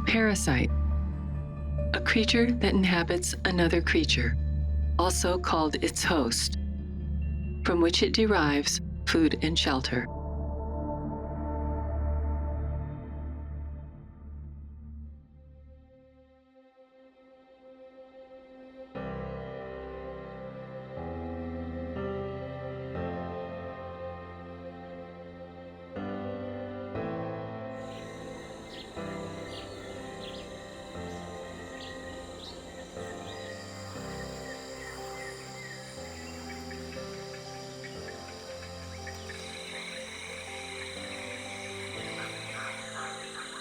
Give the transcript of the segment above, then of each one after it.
Parasite, a creature that inhabits another creature, also called its host, from which it derives food and shelter.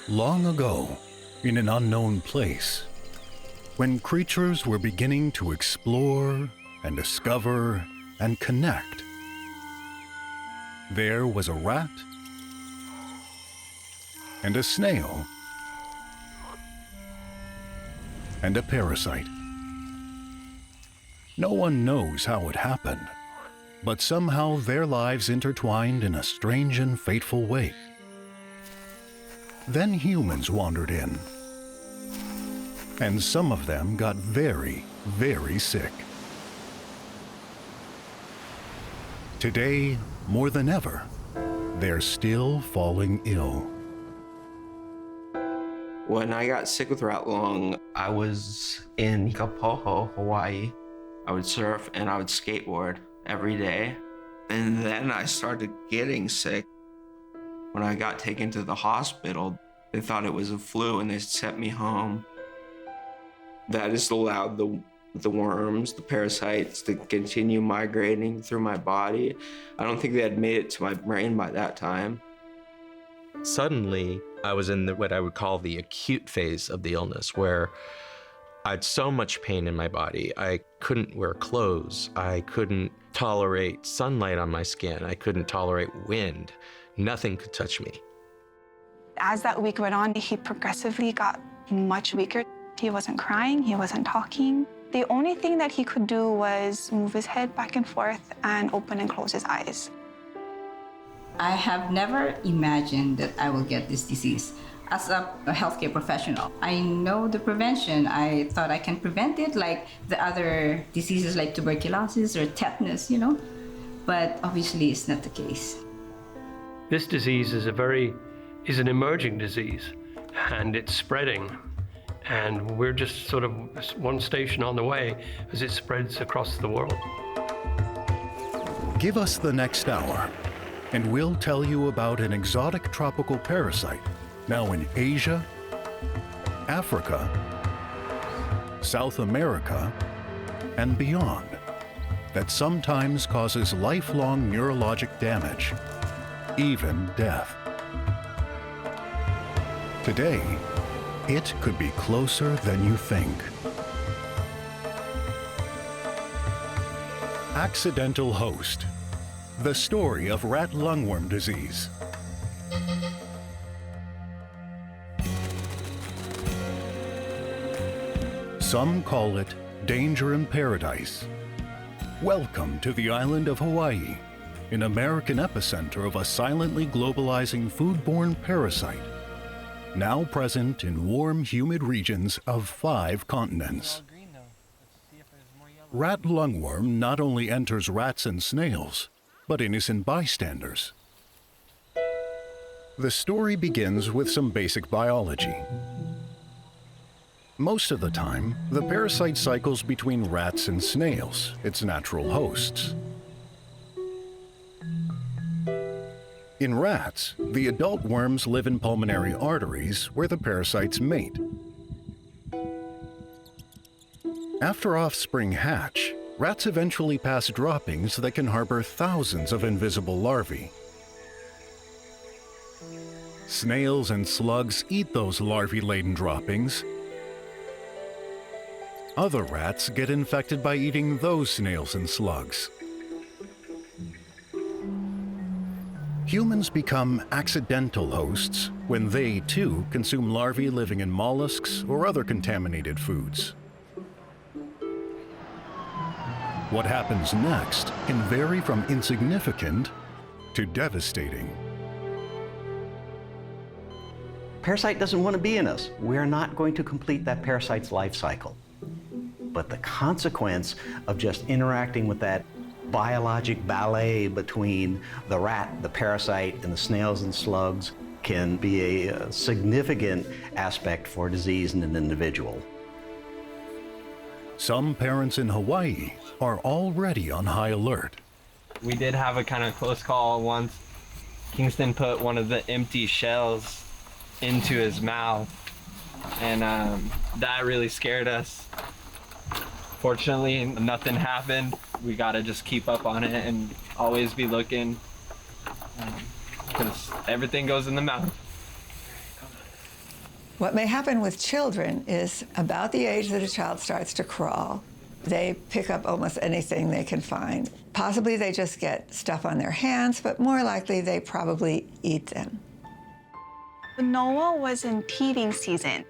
Long ago, in an unknown place, when creatures were beginning to explore and discover and connect, there was a rat and a snail and a parasite. No one knows how it happened, but somehow their lives intertwined in a strange and fateful way. Then humans wandered in, and some of them got very, very sick. Today, more than ever, they're still falling ill. When I got sick with rat lung, I was in Kapoho, Hawaii. I would surf and I would skateboard every day. And then I started getting sick. When I got taken to the hospital, they thought it was a flu and they sent me home. That has allowed the worms, the parasites, to continue migrating through my body. I don't think they had made it to my brain by that time. Suddenly, I was in what I would call the acute phase of the illness, where I had so much pain in my body. I couldn't wear clothes. I couldn't tolerate sunlight on my skin. I couldn't tolerate wind. Nothing could touch me. As that week went on, he progressively got much weaker. He wasn't crying, he wasn't talking. The only thing that he could do was move his head back and forth and open and close his eyes. I have never imagined that I will get this disease. As a healthcare professional, I know the prevention. I thought I can prevent it like the other diseases like tuberculosis or tetanus, but obviously it's not the case. This disease is an emerging disease, and it's spreading. And we're just sort of one station on the way as it spreads across the world. Give us the next hour, and we'll tell you about an exotic tropical parasite now in Asia, Africa, South America, and beyond, that sometimes causes lifelong neurologic damage, even death. Today, it could be closer than you think. Accidental Host, the story of rat lungworm disease. Some call it danger in paradise. Welcome to the island of Hawaii, an American epicenter of a silently globalizing foodborne parasite, now present in warm, humid regions of 5 continents. Rat lungworm not only enters rats and snails, but innocent bystanders. The story begins with some basic biology. Most of the time, the parasite cycles between rats and snails, its natural hosts. In rats, the adult worms live in pulmonary arteries where the parasites mate. After offspring hatch, rats eventually pass droppings that can harbor thousands of invisible larvae. Snails and slugs eat those larvae-laden droppings. Other rats get infected by eating those snails and slugs. Humans become accidental hosts when they, too, consume larvae living in mollusks or other contaminated foods. What happens next can vary from insignificant to devastating. parasite doesn't want to be in us. We're not going to complete that parasite's life cycle. But the consequence of just interacting with that biologic ballet between the rat, the parasite, and the snails and slugs can be a significant aspect for disease in an individual. Some parents in Hawaii are already on high alert. We did have a kind of close call once. Kingston put one of the empty shells into his mouth, and that really scared us. Fortunately, nothing happened. We gotta just keep up on it and always be looking, because everything goes in the mouth. What may happen with children is about the age that a child starts to crawl, they pick up almost anything they can find. Possibly they just get stuff on their hands, but more likely they probably eat them. Noah was in teething season.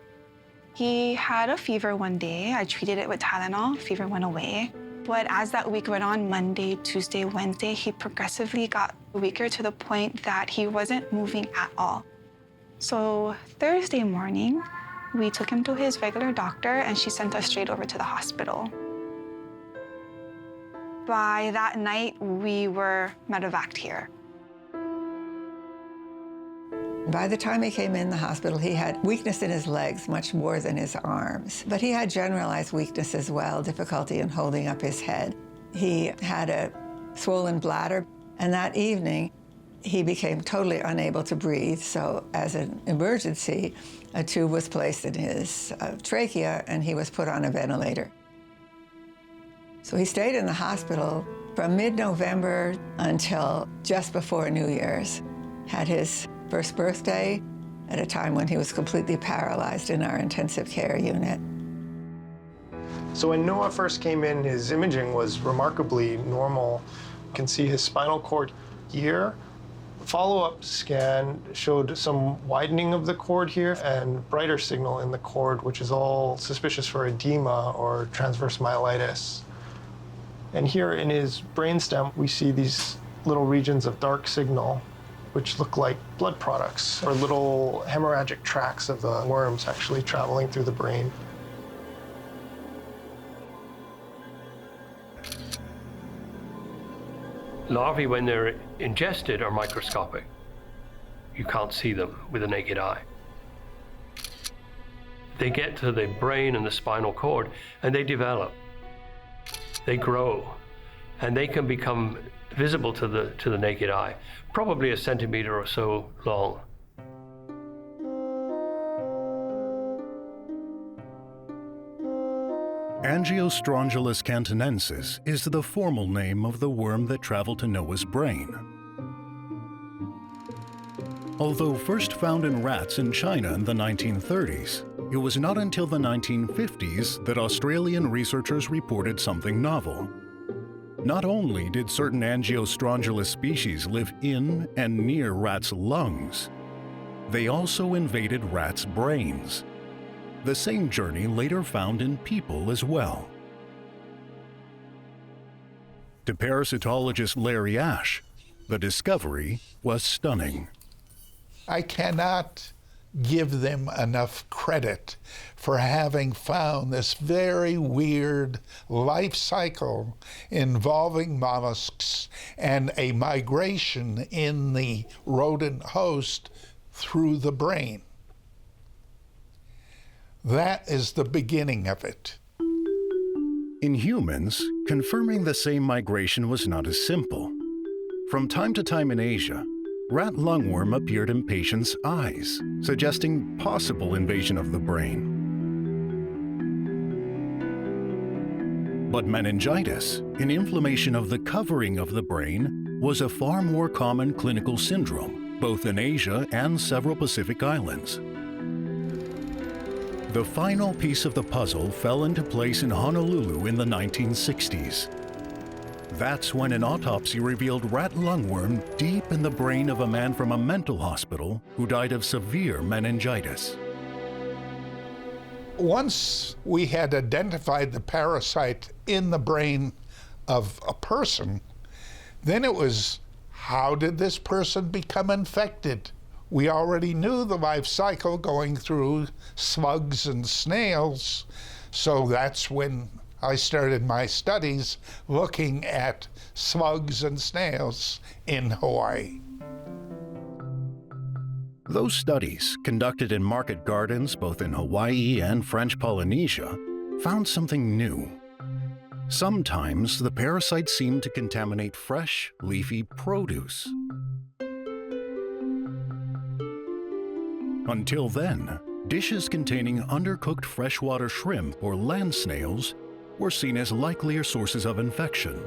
He had a fever one day. I treated it with Tylenol. Fever went away. But as that week went on, Monday, Tuesday, Wednesday, he progressively got weaker to the point that he wasn't moving at all. So Thursday morning, we took him to his regular doctor and she sent us straight over to the hospital. By that night, we were medevaced here. By the time he came in the hospital, he had weakness in his legs, much more than his arms. But he had generalized weakness as well, difficulty in holding up his head. He had a swollen bladder, and that evening, he became totally unable to breathe. So as an emergency, a tube was placed in his trachea, and he was put on a ventilator. So he stayed in the hospital from mid-November until just before New Year's. Had his first birthday at a time when he was completely paralyzed in our intensive care unit. So when Noah first came in, his imaging was remarkably normal. You can see his spinal cord here. Follow-up scan showed some widening of the cord here and brighter signal in the cord, which is all suspicious for edema or transverse myelitis. And here in his brainstem, we see these little regions of dark signal, which look like blood products or little hemorrhagic tracts of the worms actually traveling through the brain. Larvae, when they're ingested, are microscopic. You can't see them with the naked eye. They get to the brain and the spinal cord, and they develop. They grow, and they can become visible to the naked eye, probably a centimeter or so long. Angiostrongylus cantonensis is the formal name of the worm that traveled to Noah's brain. Although first found in rats in China in the 1930s, it was not until the 1950s that Australian researchers reported something novel. Not only did certain Angiostrongylus species live in and near rats' lungs, they also invaded rats' brains. The same journey later found in people as well. To parasitologist Larry Ash, the discovery was stunning. I cannot give them enough credit for having found this very weird life cycle involving mollusks and a migration in the rodent host through the brain. That is the beginning of it. In humans, confirming the same migration was not as simple. From time to time in Asia, rat lungworm appeared in patients' eyes, suggesting possible invasion of the brain. But meningitis, an inflammation of the covering of the brain, was a far more common clinical syndrome, both in Asia and several Pacific islands. The final piece of the puzzle fell into place in Honolulu in the 1960s. That's when an autopsy revealed rat lungworm deep in the brain of a man from a mental hospital who died of severe meningitis. Once we had identified the parasite in the brain of a person, then it was, how did this person become infected? We already knew the life cycle going through slugs and snails, so that's when I started my studies looking at slugs and snails in Hawaii. Those studies, conducted in market gardens both in Hawaii and French Polynesia, found something new. Sometimes the parasites seem to contaminate fresh, leafy produce. Until then, dishes containing undercooked freshwater shrimp or land snails were seen as likelier sources of infection.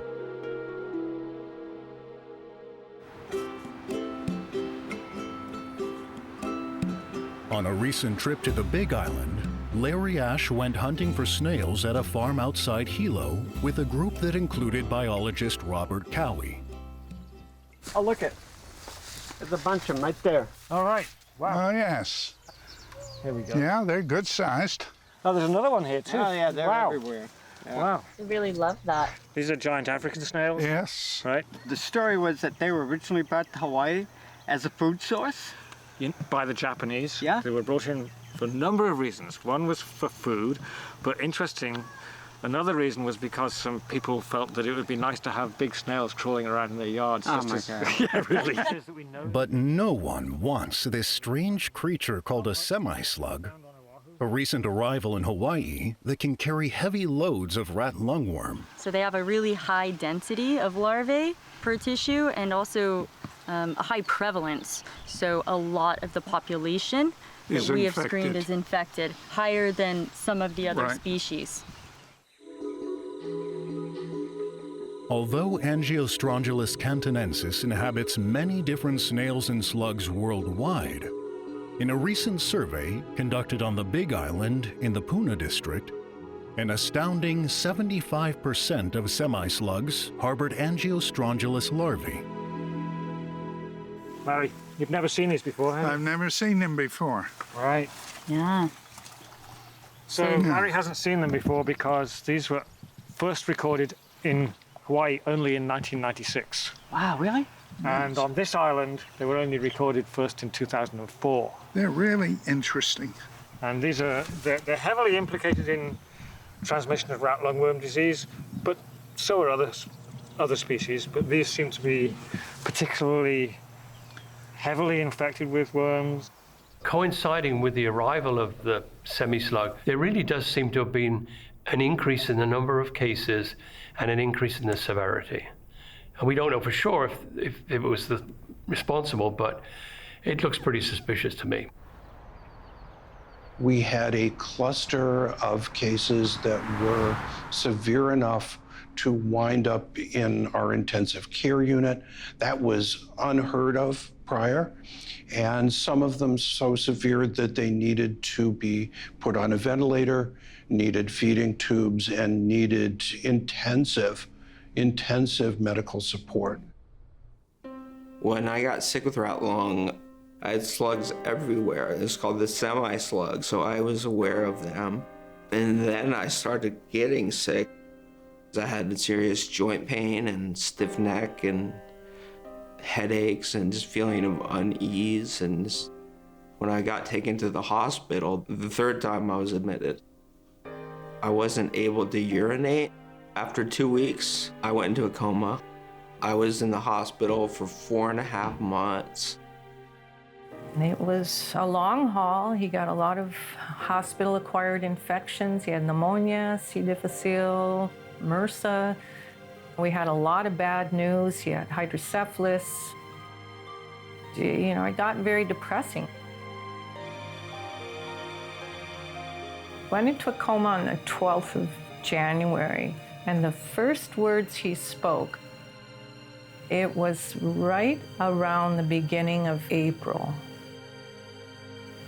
On a recent trip to the Big Island, Larry Ash went hunting for snails at a farm outside Hilo with a group that included biologist Robert Cowie. Oh, look it. There's a bunch of them right there. All right. Wow. Oh, yes. Here we go. Yeah, they're good sized. Oh, there's another one here too. Oh yeah, they're wow. everywhere. Yeah. Wow. I really love that. These are giant African snails. Yes. Right? The story was that they were originally brought to Hawaii as a food source. By the Japanese. Yeah. They were brought in for a number of reasons. One was for food, but interesting, another reason was because some people felt that it would be nice to have big snails crawling around in their yards. Oh my God. Yeah, really. But no one wants this strange creature called a semi-slug, a recent arrival in Hawaii that can carry heavy loads of rat lungworm. So they have a really high density of larvae per tissue and also a high prevalence. So a lot of the population that we have screened is infected, higher than some of the other species. Although Angiostrongylus cantonensis inhabits many different snails and slugs worldwide, in a recent survey conducted on the Big Island in the Puna district, an astounding 75% of semi-slugs harbored Angiostrongylus larvae. Larry, you've never seen these before, have you? I've never seen them before. Right. Yeah. So Larry hasn't seen them before because these were first recorded in Hawaii only in 1996. Wow, really? And on this island, they were only recorded first in 2004. They're really interesting. And these are, they're heavily implicated in transmission of rat lungworm disease, but so are other species. But these seem to be particularly heavily infected with worms. Coinciding with the arrival of the semi-slug, there really does seem to have been an increase in the number of cases and an increase in the severity. And we don't know for sure if it was the responsible, but it looks pretty suspicious to me. We had a cluster of cases that were severe enough to wind up in our intensive care unit. That was unheard of prior, and some of them so severe that they needed to be put on a ventilator, needed feeding tubes, and needed intensive medical support. When I got sick with rat lung, I had slugs everywhere. It's called the semi-slug, so I was aware of them. And then I started getting sick. I had serious joint pain and stiff neck and headaches and just feeling of unease. And just, when I got taken to the hospital, the third time I was admitted, I wasn't able to urinate. After 2 weeks, I went into a coma. I was in the hospital for 4.5 months. It was a long haul. He got a lot of hospital-acquired infections. He had pneumonia, C. difficile, MRSA. We had a lot of bad news. He had hydrocephalus. You know, it got very depressing. Went into a coma on the 12th of January, and the first words he spoke, it was right around the beginning of April.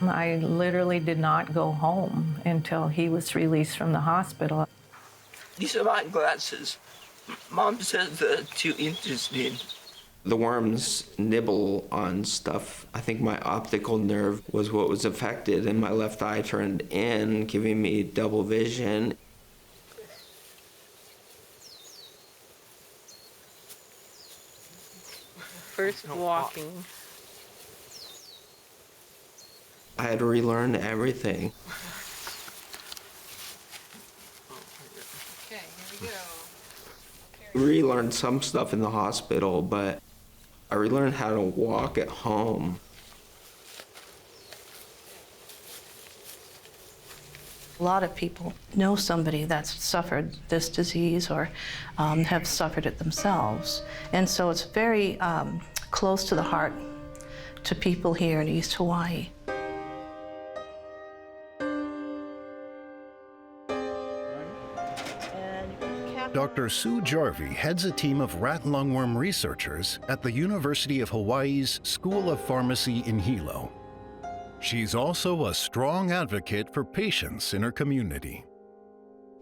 I literally did not go home until he was released from the hospital. These are my glasses. Mom says they're too interesting. The worms nibble on stuff. I think my optical nerve was what was affected, and my left eye turned in, giving me double vision. First walking. I had to relearn everything. Okay, here we go. Relearned some stuff in the hospital, but I relearned how to walk at home. A lot of people know somebody that's suffered this disease or have suffered it themselves. And so it's very close to the heart to people here in East Hawaii. Dr. Sue Jarvie heads a team of rat lungworm researchers at the University of Hawaii's School of Pharmacy in Hilo. She's also a strong advocate for patients in her community.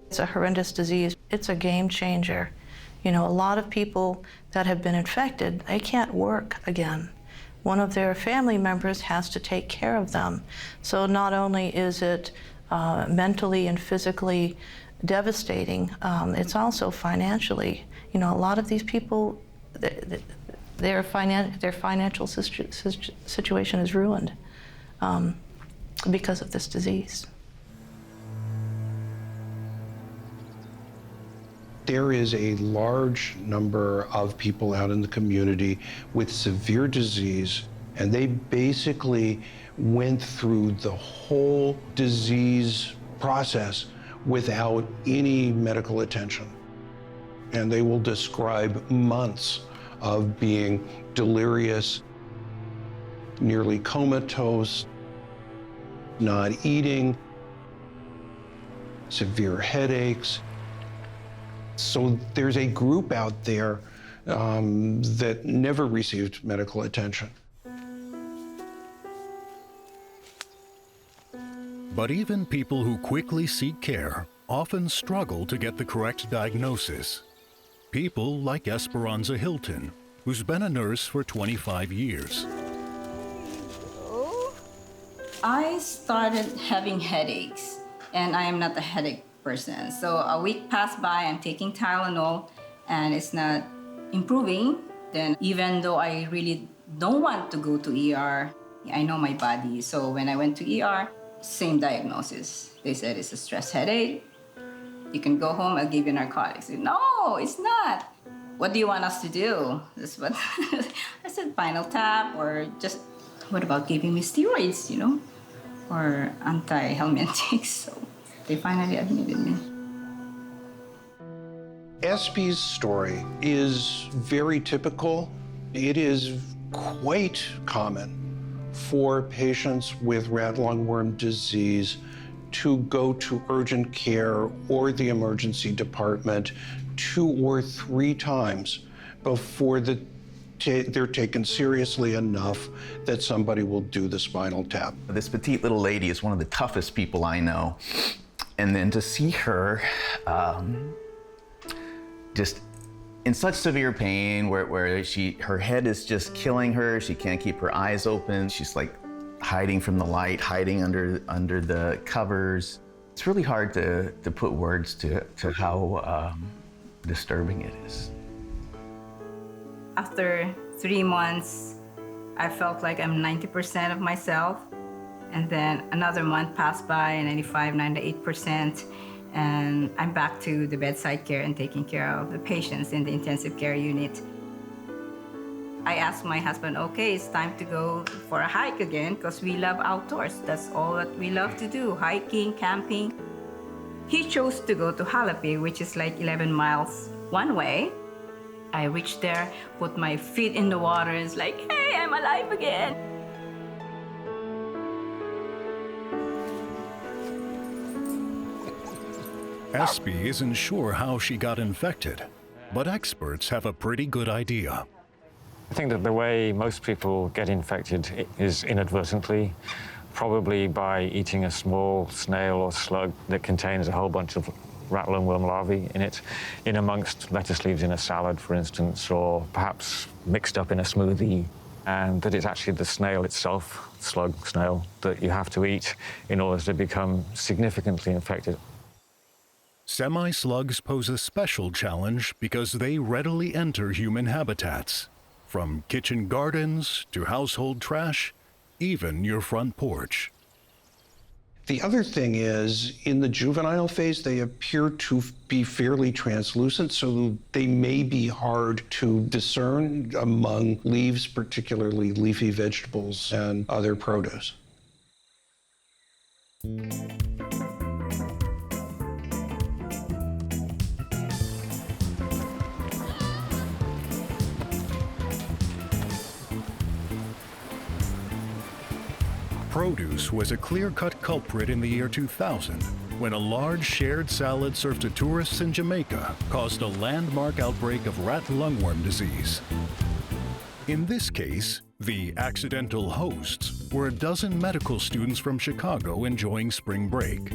It's a horrendous disease. It's a game changer. You know, a lot of people that have been infected, they can't work again. One of their family members has to take care of them. So not only is it mentally and physically devastating, it's also financially. You know, a lot of these people, their financial situation is ruined because of this disease. There is a large number of people out in the community with severe disease, and they basically went through the whole disease process without any medical attention. And they will describe months of being delirious, nearly comatose, not eating, severe headaches. So there's a group out there that never received medical attention. But even people who quickly seek care often struggle to get the correct diagnosis. People like Esperanza Hilton, who's been a nurse for 25 years. I started having headaches, and I am not a headache person. So a week passed by, I'm taking Tylenol, and it's not improving. Then even though I really don't want to go to ER, I know my body. So when I went to ER, same diagnosis. They said it's a stress headache. You can go home, I'll give you narcotics. I said, no, it's not. What do you want us to do? That's what I said, spinal tap, or just, what about giving me steroids, you know, or anti-helmintics? So they finally admitted me. SB's story is very typical. It is quite common for patients with rat lungworm disease to go to urgent care or the emergency department 2 or 3 times before they're taken seriously enough that somebody will do the spinal tap. This petite little lady is one of the toughest people I know. And then to see her just in such severe pain where her head is just killing her, she can't keep her eyes open, she's like hiding from the light, hiding under the covers. It's really hard to put words to how disturbing it is. After 3 months, I felt like I'm 90% of myself. And then another month passed by, 95, 98%. And I'm back to the bedside care and taking care of the patients in the intensive care unit. I asked my husband, okay, it's time to go for a hike again because we love outdoors. That's all that we love to do, hiking, camping. He chose to go to Halapi, which is like 11 miles one way. I reached there, put my feet in the water, and it's like, hey, I'm alive again. Espy isn't sure how she got infected, but experts have a pretty good idea. I think that the way most people get infected is inadvertently, probably by eating a small snail or slug that contains a whole bunch of rat lungworm larvae in it, in amongst lettuce leaves in a salad, for instance, or perhaps mixed up in a smoothie, and that it's actually the snail itself, slug snail, that you have to eat in order to become significantly infected. Semi-slugs pose a special challenge because they readily enter human habitats, from kitchen gardens to household trash, even your front porch. The other thing is, in the juvenile phase, they appear to be fairly translucent, so they may be hard to discern among leaves, particularly leafy vegetables and other produce. Produce was a clear-cut culprit in the year 2000 when a large shared salad served to tourists in Jamaica caused a landmark outbreak of rat lungworm disease. In this case, the accidental hosts were a dozen medical students from Chicago enjoying spring break.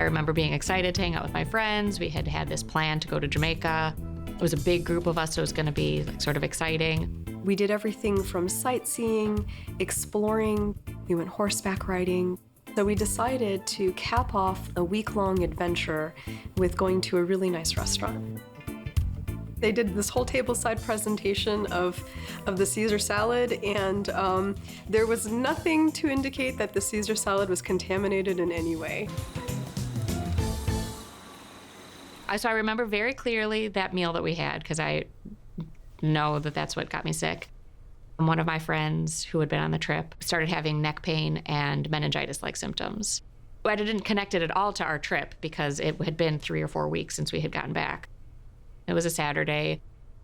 I remember being excited to hang out with my friends. We had had this plan to go to Jamaica. It was a big group of us, so it was going to be sort of exciting. We did everything from sightseeing, exploring, we went horseback riding. So we decided to cap off a week-long adventure with going to a really nice restaurant. They did this whole tableside presentation of the Caesar salad, and there was nothing to indicate that the Caesar salad was contaminated in any way. So I remember very clearly that meal that we had, because I know that that's what got me sick. One of my friends who had been on the trip started having neck pain and meningitis-like symptoms. I didn't connect it at all to our trip because it had been 3 or 4 weeks since we had gotten back. It was a Saturday,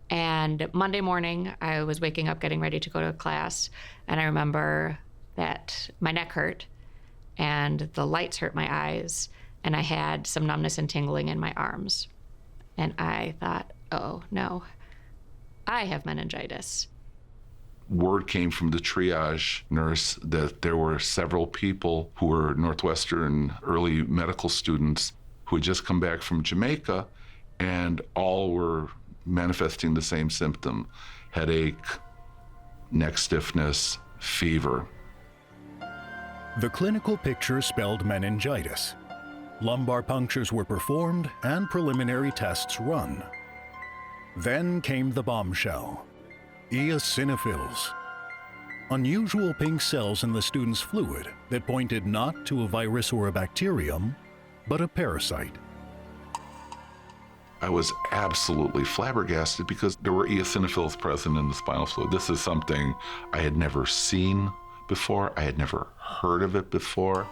and Monday morning I was waking up getting ready to go to class, and I remember that my neck hurt and the lights hurt my eyes, and I had some numbness and tingling in my arms. And I thought, oh no, I have meningitis. Word came from the triage nurse that there were several people who were Northwestern early medical students who had just come back from Jamaica, and all were manifesting the same symptom: headache, neck stiffness, fever. The clinical picture spelled meningitis. Lumbar punctures were performed and preliminary tests run. Then came the bombshell: eosinophils, unusual pink cells in the student's fluid that pointed not to a virus or a bacterium, but a parasite. I was absolutely flabbergasted because there were eosinophils present in the spinal fluid. This is something I had never seen before. I had never heard of it before.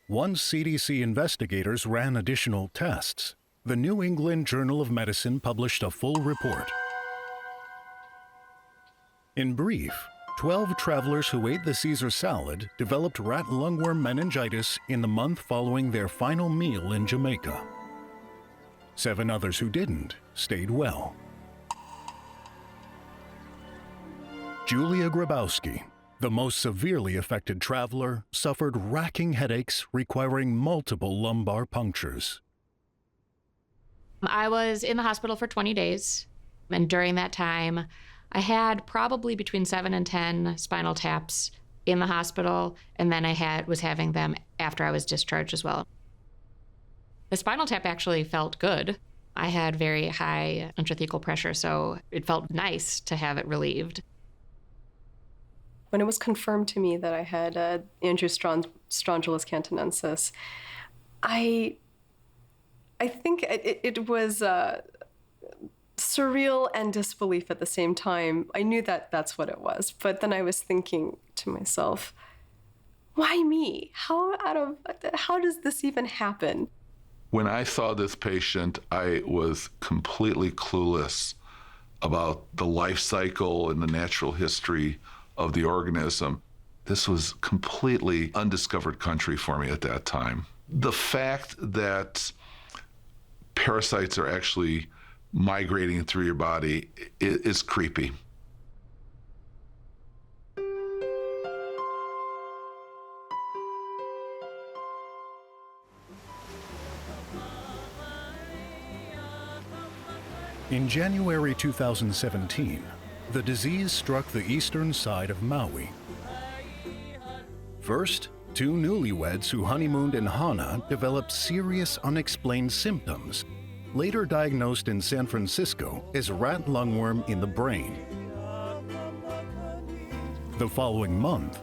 Once CDC investigators ran additional tests, the New England Journal of Medicine published a full report. In brief, 12 travelers who ate the Caesar salad developed rat lungworm meningitis in the month following their final meal in Jamaica. 7 others who didn't stayed well. Julia Grabowski, the most severely affected traveler, suffered racking headaches requiring multiple lumbar punctures. I was in the hospital for 20 days, and during that time, I had probably between 7 and 10 spinal taps in the hospital, and then I was having them after I was discharged as well. The spinal tap actually felt good. I had very high intrathecal pressure, so it felt nice to have it relieved. When it was confirmed to me that I had Andrews strongylus cantonensis, I think it was surreal and disbelief at the same time. I knew that that's what it was, but then I was thinking to myself, why me? How does this even happen? When I saw this patient, I was completely clueless about the life cycle and the natural history of the organism. This was completely undiscovered country for me at that time. The fact that parasites are actually migrating through your body is creepy. In January 2017, the disease struck the eastern side of Maui. First, 2 newlyweds who honeymooned in Hana developed serious unexplained symptoms, later diagnosed in San Francisco as rat lungworm in the brain. The following month,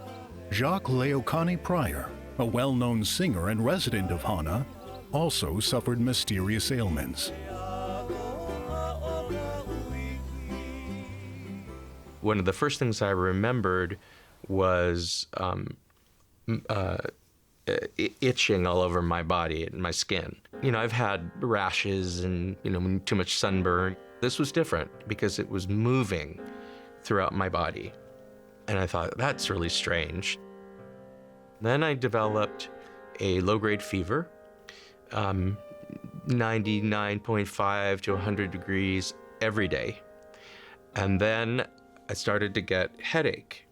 Jacques Leokane Pryor, a well-known singer and resident of Hana, also suffered mysterious ailments. One of the first things I remembered was itching all over my body and my skin. I've had rashes and, too much sunburn. This was different because it was moving throughout my body. And I thought, that's really strange. Then I developed a low-grade fever, 99.5 to 100 degrees every day. And then I started to get headache.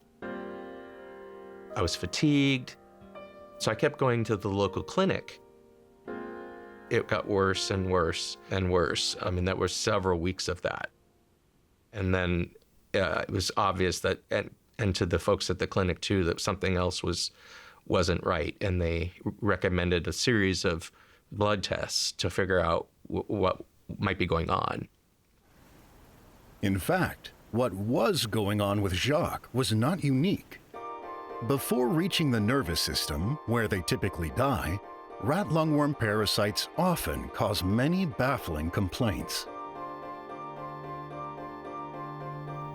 I was fatigued, so I kept going to the local clinic. It got worse and worse and worse. There were several weeks of that. And then it was obvious that, and to the folks at the clinic too, that something else wasn't right. And they recommended a series of blood tests to figure out what might be going on. In fact, what was going on with Jacques was not unique. Before reaching the nervous system, where they typically die, rat lungworm parasites often cause many baffling complaints.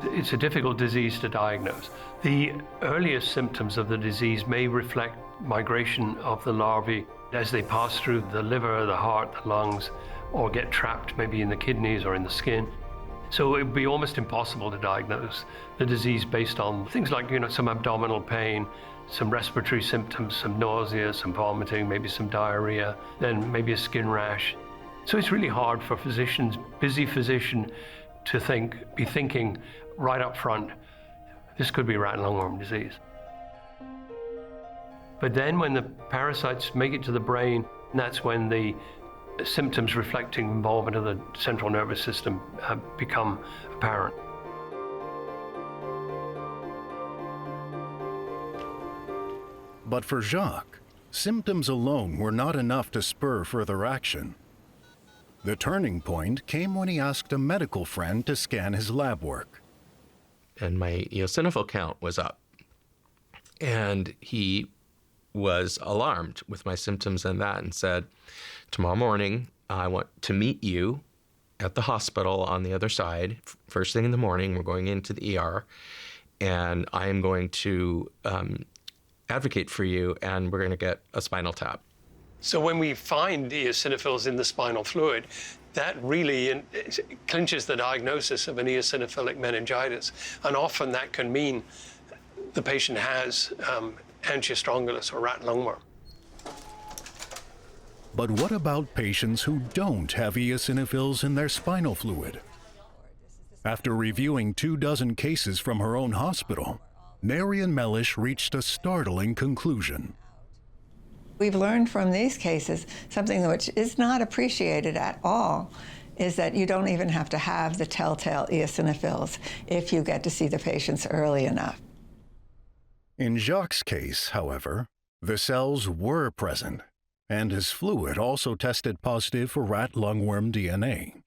It's a difficult disease to diagnose. The earliest symptoms of the disease may reflect migration of the larvae as they pass through the liver, the heart, the lungs, or get trapped maybe in the kidneys or in the skin. So it would be almost impossible to diagnose the disease based on things like, some abdominal pain, some respiratory symptoms, some nausea, some vomiting, maybe some diarrhea, then maybe a skin rash. So it's really hard for physicians, busy physician, to be thinking right up front, this could be rat lungworm disease. But then when the parasites make it to the brain, that's when the symptoms reflecting involvement of the central nervous system become apparent. But for Jacques, symptoms alone were not enough to spur further action. The turning point came when he asked a medical friend to scan his lab work. And my eosinophil count was up. And he was alarmed with my symptoms and that and said, tomorrow morning, I want to meet you at the hospital on the other side. First thing in the morning, we're going into the ER, and I am going to advocate for you, and we're going to get a spinal tap. So when we find eosinophils in the spinal fluid, that really clinches the diagnosis of an eosinophilic meningitis. And often that can mean the patient has Angiostrongylus or rat lungworm. But what about patients who don't have eosinophils in their spinal fluid? After reviewing 24 cases from her own hospital, Marian Mellish reached a startling conclusion. We've learned from these cases something which is not appreciated at all, is that you don't even have to have the telltale eosinophils if you get to see the patients early enough. In Jacques' case, however, the cells were present, and his fluid also tested positive for rat lungworm DNA.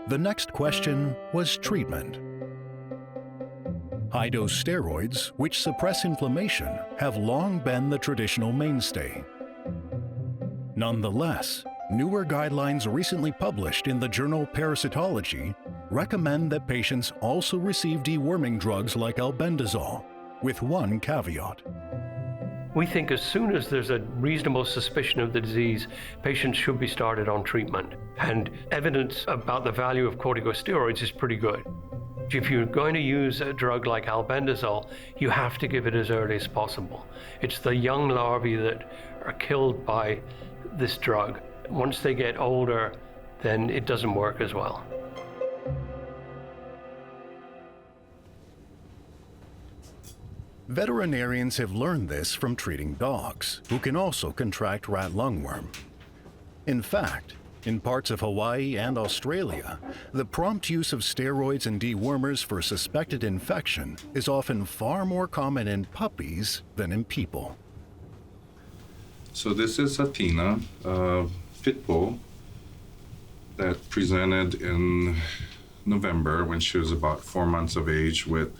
The next question was treatment. High-dose steroids, which suppress inflammation, have long been the traditional mainstay. Nonetheless, newer guidelines recently published in the journal Parasitology recommend that patients also receive deworming drugs like albendazole, with one caveat. We think as soon as there's a reasonable suspicion of the disease, patients should be started on treatment. And evidence about the value of corticosteroids is pretty good. If you're going to use a drug like albendazole, you have to give it as early as possible. It's the young larvae that are killed by this drug. Once they get older, then it doesn't work as well. Veterinarians have learned this from treating dogs, who can also contract rat lungworm. In fact, in parts of Hawaii and Australia, the prompt use of steroids and dewormers for suspected infection is often far more common in puppies than in people. So this is Athena, pit bull. that presented in November when she was about 4 months of age with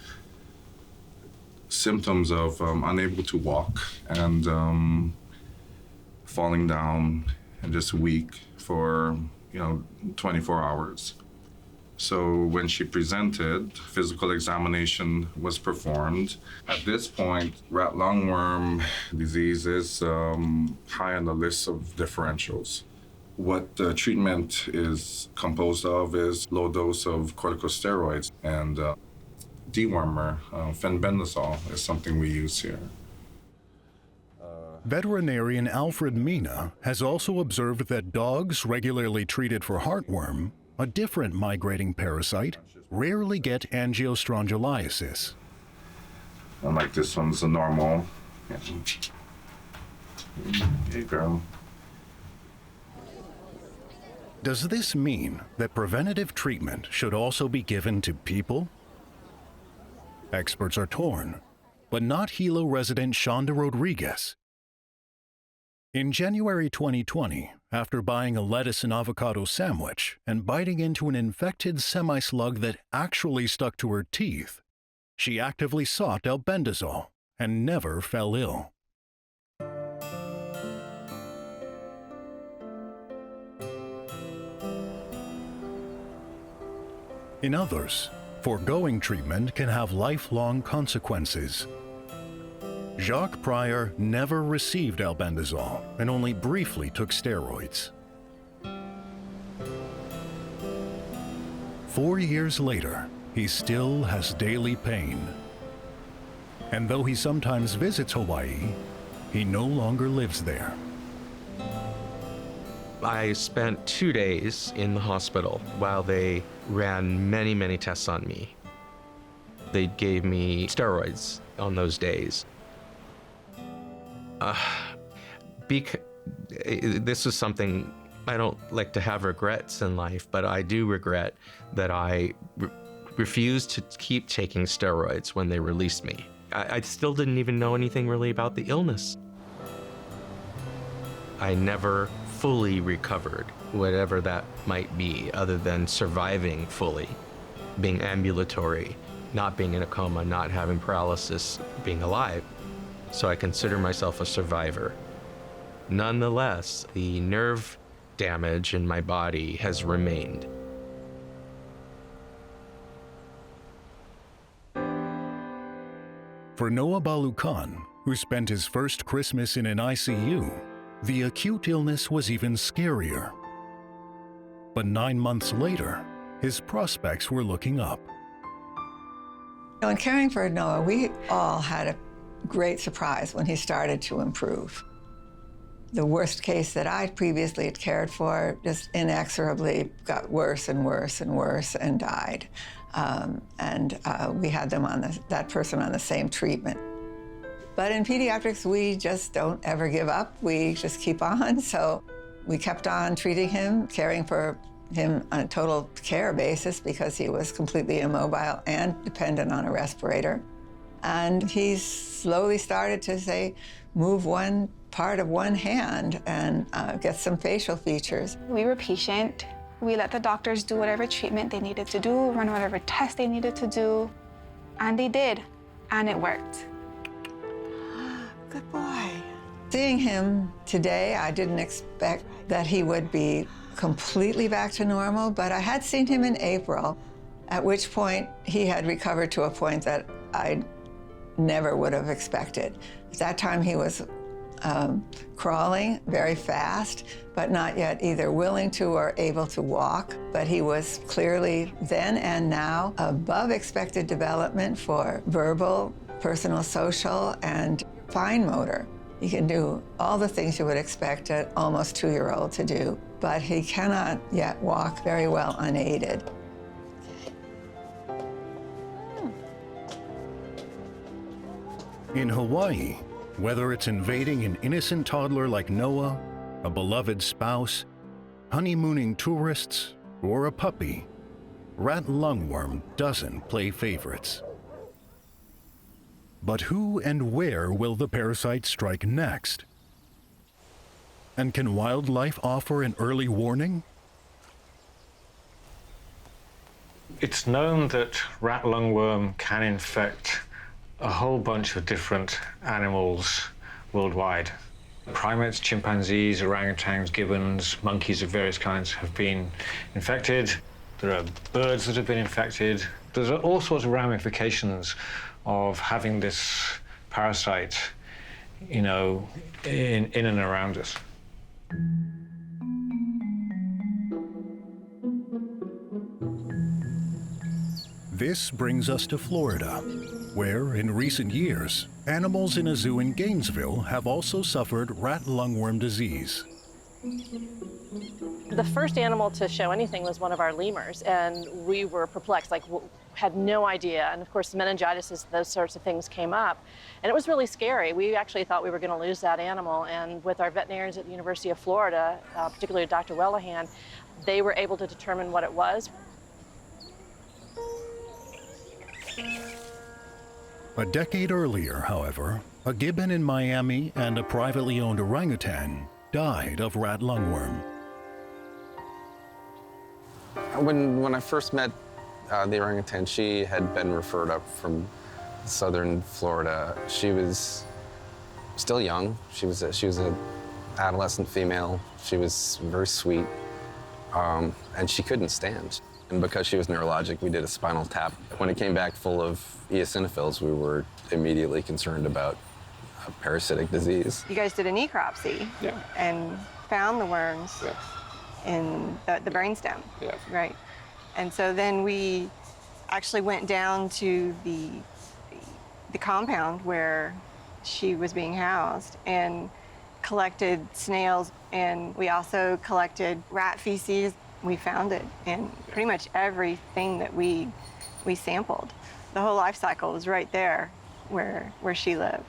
symptoms of unable to walk and falling down and just weak for 24 hours. So when she presented, physical examination was performed. At this point, rat lungworm disease is high on the list of differentials. What the treatment is composed of is low dose of corticosteroids, and dewormer, fenbendazole, is something we use here. Veterinarian Alfred Mina has also observed that dogs regularly treated for heartworm, a different migrating parasite, rarely get angiostrongyliosis. Unlike this one's a normal. Hey, girl. Does this mean that preventative treatment should also be given to people? Experts are torn, but not Hilo resident Shonda Rodriguez. In January 2020, after buying a lettuce and avocado sandwich and biting into an infected semi-slug that actually stuck to her teeth, she actively sought albendazole and never fell ill. In others, foregoing treatment can have lifelong consequences. Jacques Pryor never received albendazole and only briefly took steroids. 4 years later, he still has daily pain. And though he sometimes visits Hawaii, he no longer lives there. I spent 2 days in the hospital while they ran many, many tests on me. They gave me steroids on those days. This is something, I don't like to have regrets in life, but I do regret that I refused to keep taking steroids when they released me. I still didn't even know anything really about the illness. I never fully recovered, whatever that might be, other than surviving fully, being ambulatory, not being in a coma, not having paralysis, being alive. So I consider myself a survivor. Nonetheless, the nerve damage in my body has remained. For Noah Balukan, who spent his first Christmas in an ICU, the acute illness was even scarier. But 9 months later, his prospects were looking up. In caring for Noah, we all had a great surprise when he started to improve. The worst case that I previously had cared for just inexorably got worse and worse and worse and died. We had them on that person on the same treatment. But in pediatrics, we just don't ever give up. We just keep on. So we kept on treating him, caring for him on a total care basis because he was completely immobile and dependent on a respirator. And he slowly started to, say, move one part of one hand and get some facial features. We were patient. We let the doctors do whatever treatment they needed to do, run whatever tests they needed to do, and they did, and it worked. Good boy. Seeing him today, I didn't expect that he would be completely back to normal, but I had seen him in April, at which point he had recovered to a point that I never would have expected. At that time, he was crawling very fast, but not yet either willing to or able to walk. But he was clearly then and now above expected development for verbal, personal, social, and fine motor. He can do all the things you would expect an almost 2-year-old to do, but he cannot yet walk very well unaided. In Hawaii, whether it's invading an innocent toddler like Noah, a beloved spouse, honeymooning tourists, or a puppy, Rat Lungworm doesn't play favorites. But who and where will the parasite strike next? And can wildlife offer an early warning? It's known that rat lungworm can infect a whole bunch of different animals worldwide. Primates, chimpanzees, orangutans, gibbons, monkeys of various kinds have been infected. There are birds that have been infected. There's all sorts of ramifications of having this parasite, you know, in and around us. This brings us to Florida, where, in recent years, animals in a zoo in Gainesville have also suffered rat lungworm disease. The first animal to show anything was one of our lemurs, and we were perplexed, like, had no idea. And of course, meningitis, those sorts of things came up, and it was really scary. We actually thought we were going to lose that animal, and with our veterinarians at the University of Florida, particularly Dr. Wellahan, they were able to determine what it was. A decade earlier, however, a gibbon in Miami and a privately owned orangutan died of rat lungworm. When I first met the orangutan, she had been referred up from southern Florida. She was still young. She was an adolescent female. She was very sweet, and she couldn't stand. And because she was neurologic, we did a spinal tap. When it came back full of eosinophils, we were immediately concerned about a parasitic disease. You guys did a necropsy and found the worms in the brainstem, right? And so then we actually went down to the compound where she was being housed and collected snails, and we also collected rat feces. We found it in pretty much everything that we sampled. The whole life cycle was right there where she lived.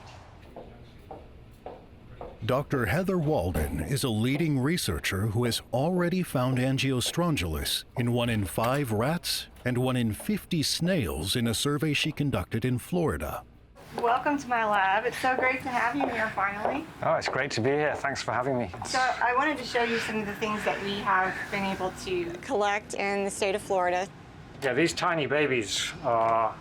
Dr. Heather Walden is a leading researcher who has already found Angiostrongylus in 1 in 5 rats and 1 in 50 snails in a survey she conducted in Florida. Welcome to my lab. It's so great to have you here finally. Oh, it's great to be here. Thanks for having me. So I wanted to show you some of the things that we have been able to collect in the state of Florida. Yeah, these tiny babies are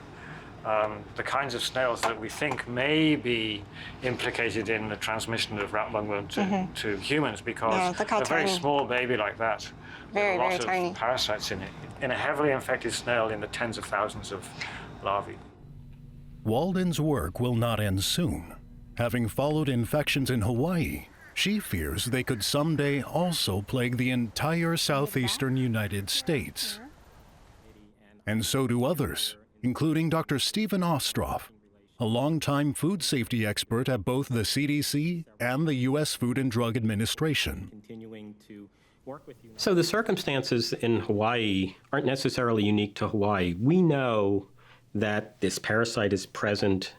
the kinds of snails that we think may be implicated in the transmission of rat lungworm to humans, because a very small baby like that, very, with a very lot tiny of parasites in it, in a heavily infected snail in the tens of thousands of larvae. Walden's work will not end soon. Having followed infections in Hawaii, she fears they could someday also plague the entire southeastern United States. And so do others, including Dr. Stephen Ostroff, a longtime food safety expert at both the CDC and the U.S. Food and Drug Administration. So the circumstances in Hawaii aren't necessarily unique to Hawaii. We know that this parasite is present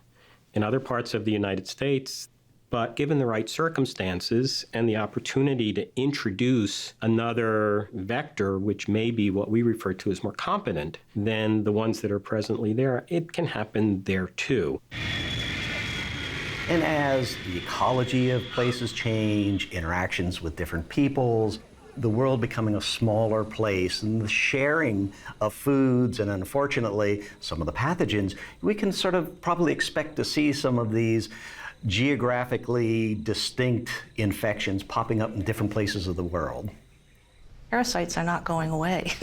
in other parts of the United States, but given the right circumstances and the opportunity to introduce another vector, which may be what we refer to as more competent than the ones that are presently there, it can happen there too. And as the ecology of places change, interactions with different peoples, the world becoming a smaller place, and the sharing of foods, and unfortunately some of the pathogens, we can sort of probably expect to see some of these geographically distinct infections popping up in different places of the world. Parasites are not going away.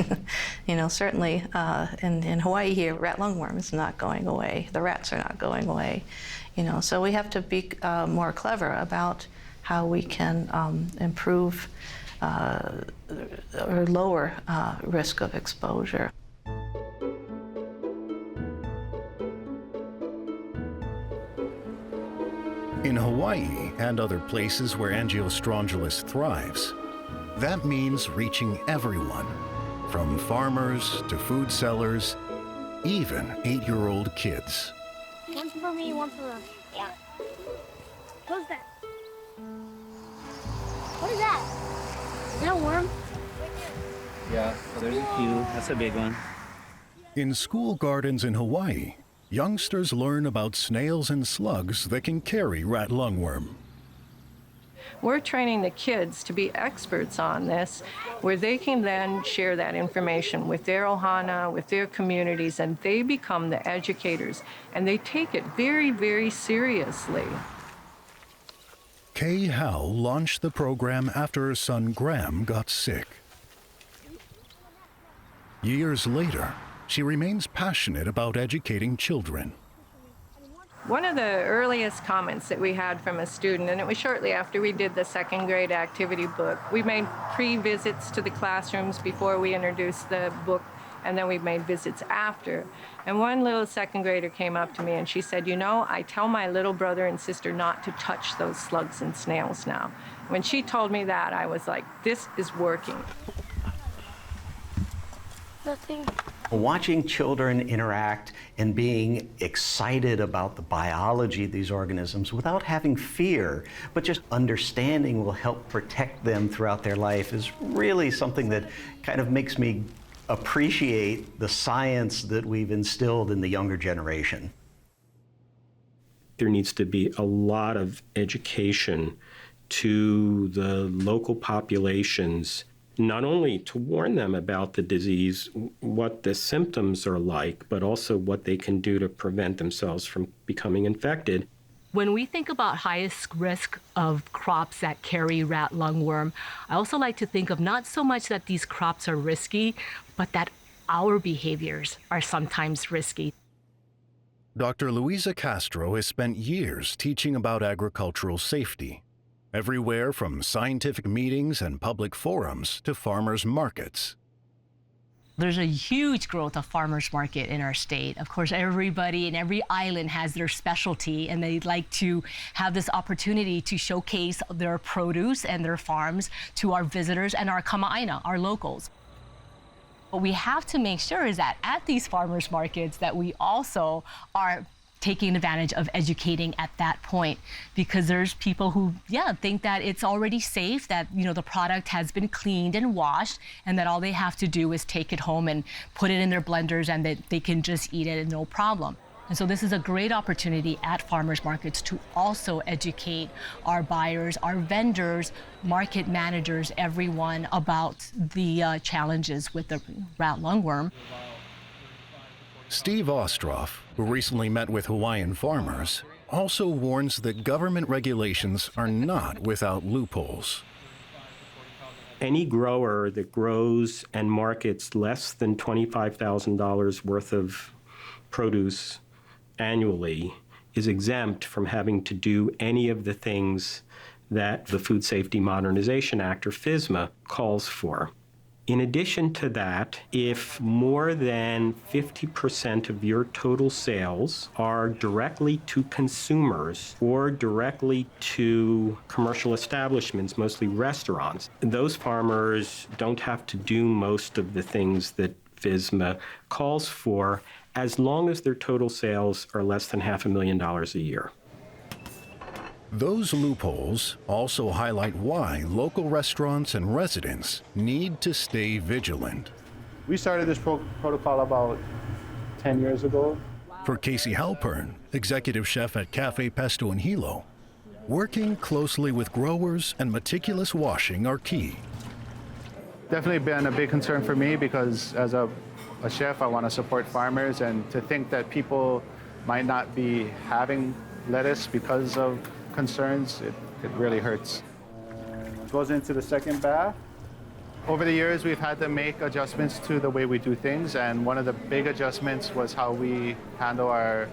Certainly in Hawaii here, rat lungworm is not going away. The rats are not going away. So we have to be more clever about how we can improve or lower risk of exposure. In Hawaii and other places where Angiostrongylus thrives, that means reaching everyone, from farmers to food sellers, even 8-year-old kids. One for me, one for us. Yeah. What's that? What is that? Is that a worm? Yeah, so there's a few. That's a big one. In school gardens in Hawaii, youngsters learn about snails and slugs that can carry rat lungworm. We're training the kids to be experts on this, where they can then share that information with their ohana, with their communities, and they become the educators, and they take it very, very seriously. Kay Howe launched the program after her son Graham got sick. Years later, she remains passionate about educating children. One of the earliest comments that we had from a student, and it was shortly after we did the second grade activity book, we made pre-visits to the classrooms before we introduced the book, and then we made visits after. And one little second grader came up to me and she said, you know, I tell my little brother and sister not to touch those slugs and snails now. When she told me that, I was like, this is working. Nothing. Watching children interact and being excited about the biology of these organisms without having fear, but just understanding will help protect them throughout their life is really something that kind of makes me appreciate the science that we've instilled in the younger generation. There needs to be a lot of education to the local populations, not only to warn them about the disease, what the symptoms are like, but also what they can do to prevent themselves from becoming infected. When we think about highest risk of crops that carry rat lungworm, I also like to think of not so much that these crops are risky, but that our behaviors are sometimes risky. Dr. Luisa Castro has spent years teaching about agricultural safety, everywhere from scientific meetings and public forums to farmers' markets. There's a huge growth of farmers market in our state. Of course, everybody in every island has their specialty, and they'd like to have this opportunity to showcase their produce and their farms to our visitors and our kama'aina, our locals. What we have to make sure is that at these farmers markets that we also are taking advantage of educating at that point, because there's people who, think that it's already safe, that, the product has been cleaned and washed, and that all they have to do is take it home and put it in their blenders and that they can just eat it and no problem. And so this is a great opportunity at farmers markets to also educate our buyers, our vendors, market managers, everyone about the challenges with the rat lungworm. Steve Ostroff, who recently met with Hawaiian farmers, also warns that government regulations are not without loopholes. Any grower that grows and markets less than $25,000 worth of produce annually is exempt from having to do any of the things that the Food Safety Modernization Act, or FSMA, calls for. In addition to that, if more than 50% of your total sales are directly to consumers or directly to commercial establishments, mostly restaurants, those farmers don't have to do most of the things that FSMA calls for, as long as their total sales are less than $500,000 a year. Those loopholes also highlight why local restaurants and residents need to stay vigilant. We started this protocol about 10 years ago. For Casey Halpern, executive chef at Cafe Pesto in Hilo, working closely with growers and meticulous washing are key. Definitely been a big concern for me, because as a chef, I want to support farmers, and to think that people might not be having lettuce because of concerns, it really hurts. Goes into the second bath. Over the years, we've had to make adjustments to the way we do things, and one of the big adjustments was how we handle our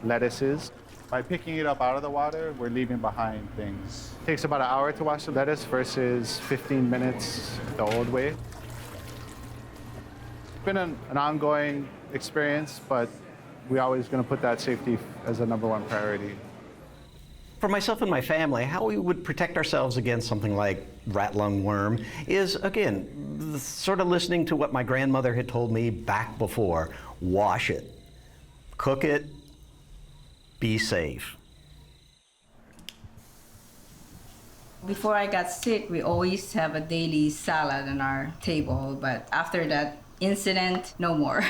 lettuces. By picking it up out of the water, we're leaving behind things. It takes about an hour to wash the lettuce versus 15 minutes the old way. It's been an ongoing experience, but we're always going to put that safety as a #1 priority. For myself and my family, how we would protect ourselves against something like rat lungworm is, again, sort of listening to what my grandmother had told me back before. Wash it, cook it, be safe. Before I got sick, we always have a daily salad on our table, but after that incident, no more.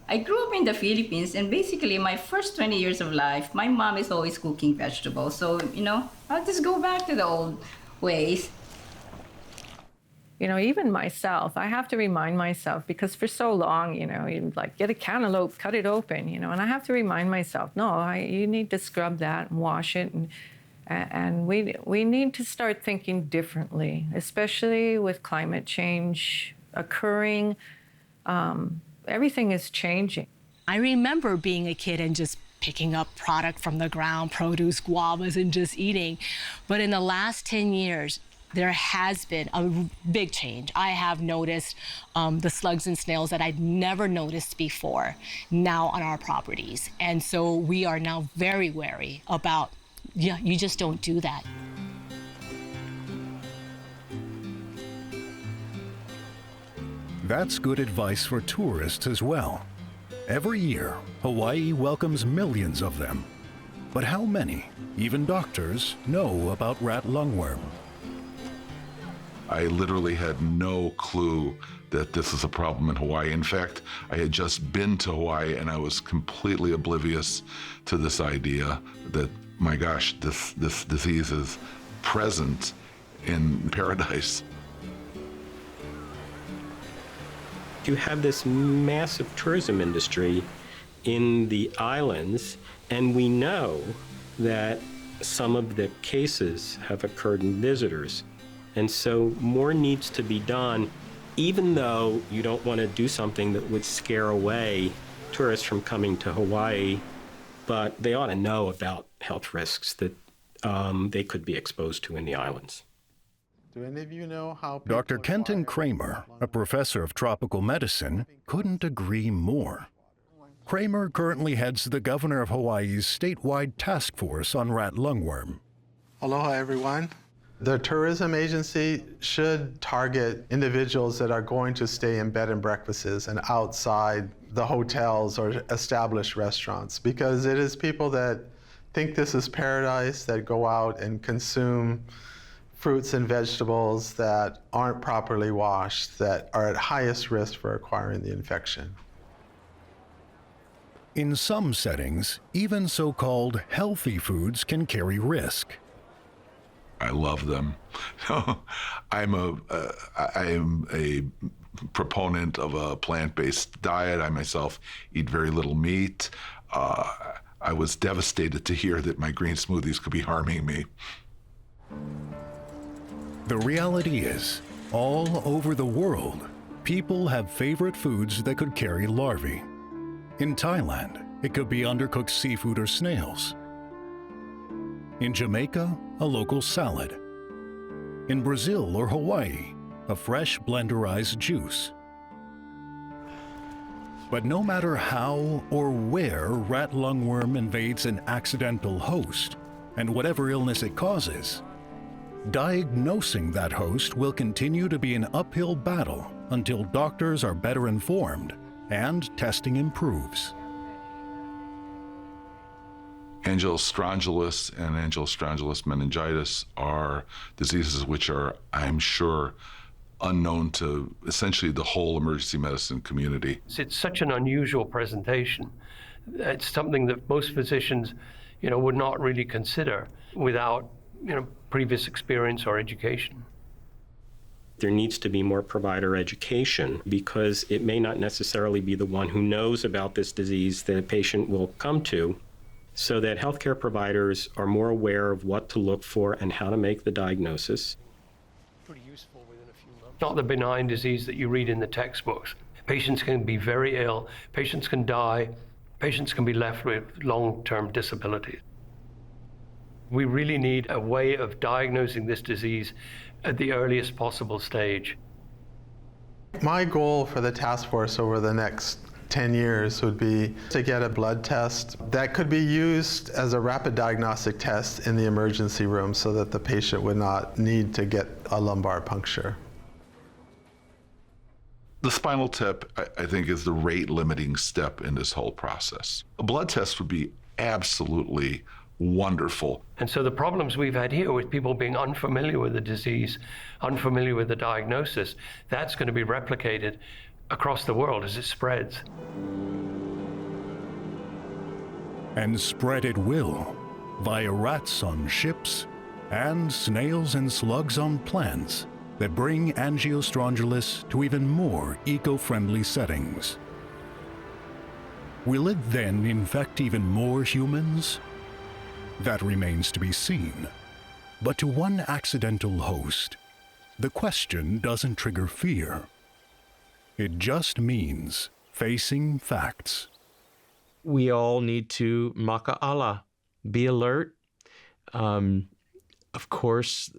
I grew up in the Philippines, and basically my first 20 years of life, my mom is always cooking vegetables. So, I'll just go back to the old ways. Even myself, I have to remind myself, because for so long, you like get a cantaloupe, cut it open, and I have to remind myself, no, you need to scrub that and wash it, and we need to start thinking differently, especially with climate change occurring. Everything is changing. I remember being a kid and just picking up product from the ground, produce, guavas, and just eating. But in the last 10 years, there has been a big change. I have noticed the slugs and snails that I'd never noticed before now on our properties. And so we are now very wary about, you just don't do that. That's good advice for tourists as well. Every year, Hawaii welcomes millions of them. But how many, even doctors, know about rat lungworm? I literally had no clue that this is a problem in Hawaii. In fact, I had just been to Hawaii and I was completely oblivious to this idea that, my gosh, this disease is present in paradise. You have this massive tourism industry in the islands, and we know that some of the cases have occurred in visitors. And so more needs to be done, even though you don't want to do something that would scare away tourists from coming to Hawaii, but they ought to know about health risks that they could be exposed to in the islands. Do any of you know how Dr. Kenton Kramer, a professor of tropical medicine, couldn't agree more. Kramer currently heads the governor of Hawaii's statewide task force on rat lungworm. Aloha, everyone. The tourism agency should target individuals that are going to stay in bed and breakfasts and outside the hotels or established restaurants, because it is people that think this is paradise that go out and consume fruits and vegetables that aren't properly washed, that are at highest risk for acquiring the infection. In some settings, even so-called healthy foods can carry risk. I love them. I am a proponent of a plant-based diet. I myself eat very little meat. I was devastated to hear that my green smoothies could be harming me. The reality is, all over the world, people have favorite foods that could carry larvae. In Thailand, it could be undercooked seafood or snails. In Jamaica, a local salad. In Brazil or Hawaii, a fresh blenderized juice. But no matter how or where rat lungworm invades an accidental host, and whatever illness it causes, diagnosing that host will continue to be an uphill battle until doctors are better informed and testing improves. Angiostrongelus and Angiostrongelus meningitis are diseases which are, I'm sure, unknown to essentially the whole emergency medicine community. It's such an unusual presentation. It's something that most physicians, would not really consider without, previous experience or education. There needs to be more provider education, because it may not necessarily be the one who knows about this disease that a patient will come to, so that healthcare providers are more aware of what to look for and how to make the diagnosis. Not the benign disease that you read in the textbooks. Patients can be very ill, patients can die, patients can be left with long-term disabilities. We really need a way of diagnosing this disease at the earliest possible stage. My goal for the task force over the next 10 years would be to get a blood test that could be used as a rapid diagnostic test in the emergency room so that the patient would not need to get a lumbar puncture. The spinal tap, I think, is the rate-limiting step in this whole process. A blood test would be absolutely wonderful. And so the problems we've had here with people being unfamiliar with the disease, unfamiliar with the diagnosis, that's going to be replicated across the world as it spreads. and spread it will via rats on ships and snails and slugs on plants that bring Angiostrongylis to even more eco-friendly settings. Will it then infect even more humans? That remains to be seen. But to one accidental host, the question doesn't trigger fear. It just means facing facts. We all need to maka'ala, be alert. Of course,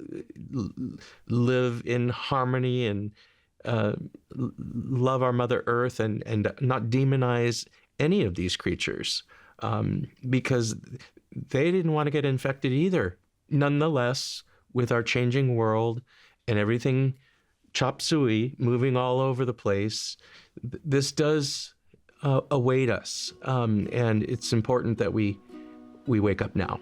live in harmony and love our Mother Earth and not demonize any of these creatures because they didn't want to get infected either. Nonetheless, with our changing world and everything chop suey, moving all over the place, this does await us. And it's important that we wake up now.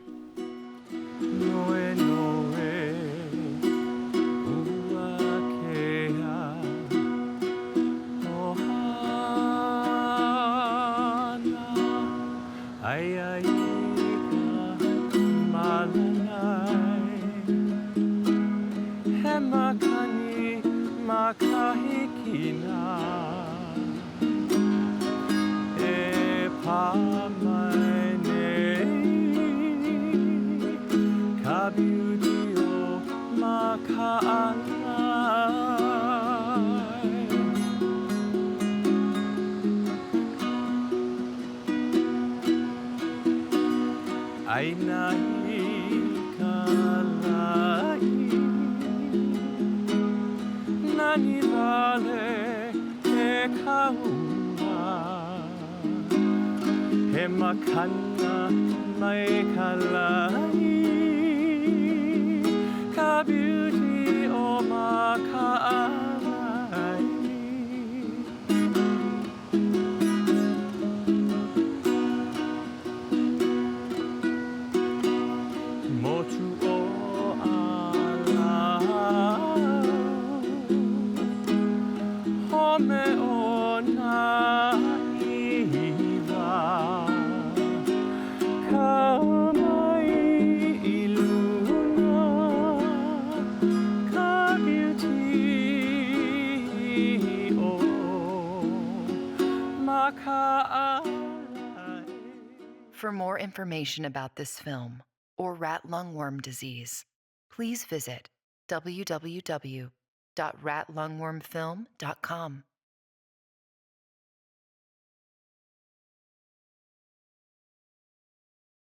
For more information about this film or rat lungworm disease, please visit www.ratlungwormfilm.com.